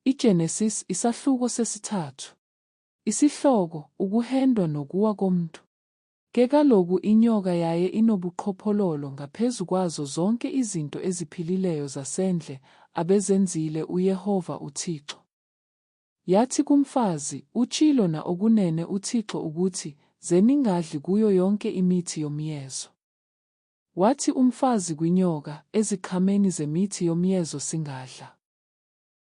IGenesis isahluko sesithathu. Isihloko ukuhendwa nokuwa komuntu. Ke kaloku inyoka yaye inobuqhophololo ngaphezu kwazo zonke izinto eziphilileyo zasendle abezenzile uYehova uThixo. Yathi kumfazi, utshilo na okunene uThixo ukuthi, ze ningadli kuyo yonke imithi yomyezo. Wathi umfazi kwinyoka, ezikhameni zemithi yomyezo singadla.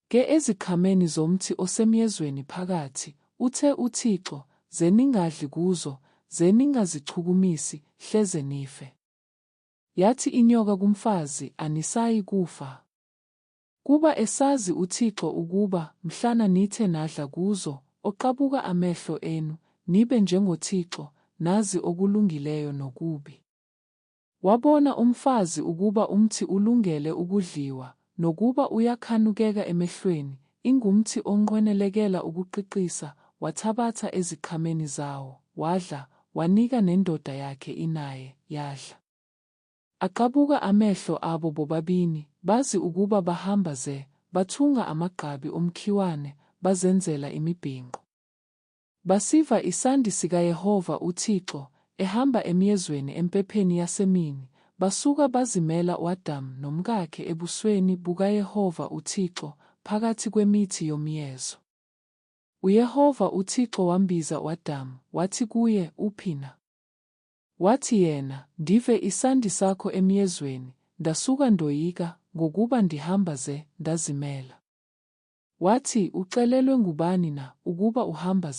Ke ezikhameni zomthi osemyezweni phakathi, uthe uThixo, ze ningadli kuzo, ze ningazichukumisi, hleze nife. Yathi inyoka kumfazi, anisayi kufa. Kuba esazi uThixo ukuba, mhlana nithe nadla kuzo, oqabuka amehlo enu, nibe njengoThixo, nazi okulungileyo nokubi. Wabona umfazi ukuba umthi ulungele ukudliwa, nokuba uyakhanukeka emehlweni, ingumthi onqwenelekela ukuqiqisa, wathabatha ezikhameni zawo, wadla, wanika nendoda yakhe inaye, yadla. Aqabuka amehlo abo bobabini, bazi ukuba bahamba bathunga amagqabi omkhiwane, bazenzela imibhinqo. Basiva isandi sikaYehova uThixo, ehamba emyezweni empepheni yasemini, basuka bazimela u-Adamu nomkakhe ebusweni bukaYehova uThixo, phakathi kwemithi yomyezo. UYehova uThixo wambiza u-Adamu, wathi kuye, Uphina. Wathi yena, Ndive isandi sakho emyezweni, ndasuka ndoyika, ngokuba ndihamba ndazimela. Wathi, Ucelelwe ngubani na, ukuba uhamba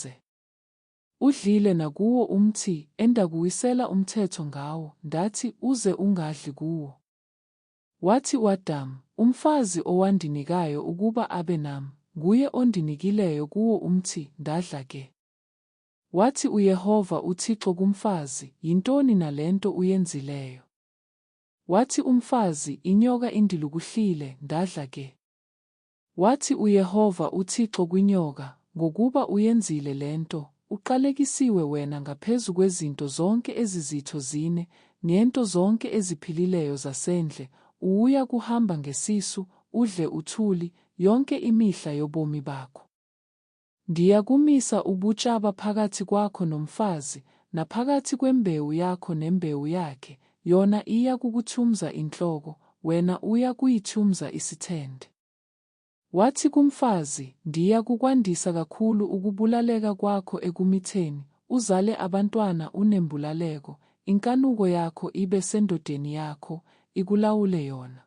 Udlile nakuwo umthi endakuwisela umthetho ngawo, ndathi uze ungadli kuwo. Wathi u-Adamu, umfazi owandinikayo ukuba abe nami, nguye ondinikileyo kuwo umthi, ndadla ke. Wathi uYehova uThixo kumfazi, Yintoni na lento uyenzileyo? Wathi umfazi, Inyoka indilukuhlile, ndadla ke. Wathi uYehova uThixo kwinyoka, Ngokuba uyenzile lento, uqalekisiwe wena ngaphezu kwezinto zonke ezizitho zine, nento zonke eziphilileyo zasendle, uya kuhamba ngesisu, udle uthuli, yonke imihla yobomi bakho. Ndiyakumisa ubutshaba phakathi kwakho nomfazi, naphakathi kwembewu yakho nembewu yakhe, yona iya kukuthumza inhloko, wena uya kuyithumza isithende. Wathi kumfazi, Ndiya kukwandisa kakhulu ukubulaleka kwakho ekumitheni, uzale abantwana unembulaleko, inkanuko yakho ibe sendodeni yakho, ikulawule yona.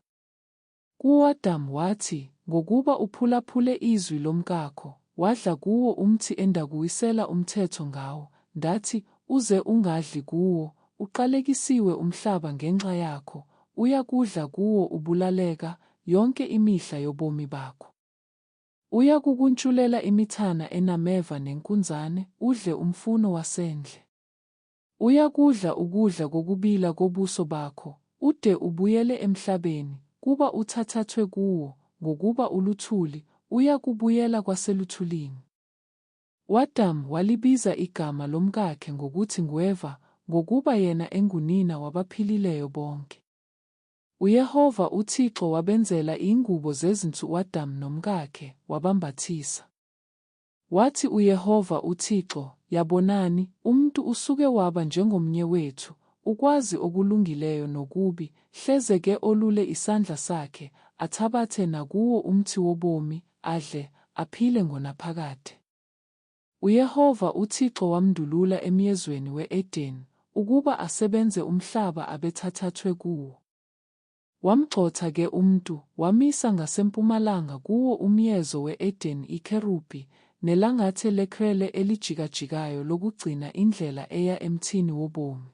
Ku-Adamu wathi, Ngokuba uphulaphule izwi lomkakho, wadla kuwo umthi endakuwisela umthetho ngawo, ndathi, uze ungadli kuwo, uqalekisiwe umhlaba ngenxa yakho, uyakudla kuwo ubulaleka, yonke imihla yobomi bakho. Uyakukuntshulela imithana enameva nenkunzane, udle umfuno wasendle. Uyakudla ukudla kokubila kobuso bakho, ude ubuyele emhlabeni, kuba uthathathwe kuwo, ngokuba uluthuli, uyakubuyela kwaseluthulini. U-Adamu walibiza igama lomkakhe ngokuthi nguEva, ngokuba yena engunina wabaphilileyo bonke. UYehova uThixo wabenzela ingubo zezinso u-Adamu nomkakhe, wabambathisa. Wathi uYehova uThixo, Yabonani, umuntu usuke waba njengomnye wethu, ukwazi okulungileyo nokubi, hleze ke olule isandla sakhe, athabathe nakuwo umthi wobomi, adle, aphile ngonaphakade. UYehova uThixo wamdulula emyezweni we-Edeni, ukuba asebenze umhlaba abethathathwe kuwo. Wamgxotha ke umuntu, wamisa ngasempumalanga kuwo umyezo we-Edeni ikherubhi, nelangathe lekrele elijikajikayo lokugcina indlela eya emthini wobomi.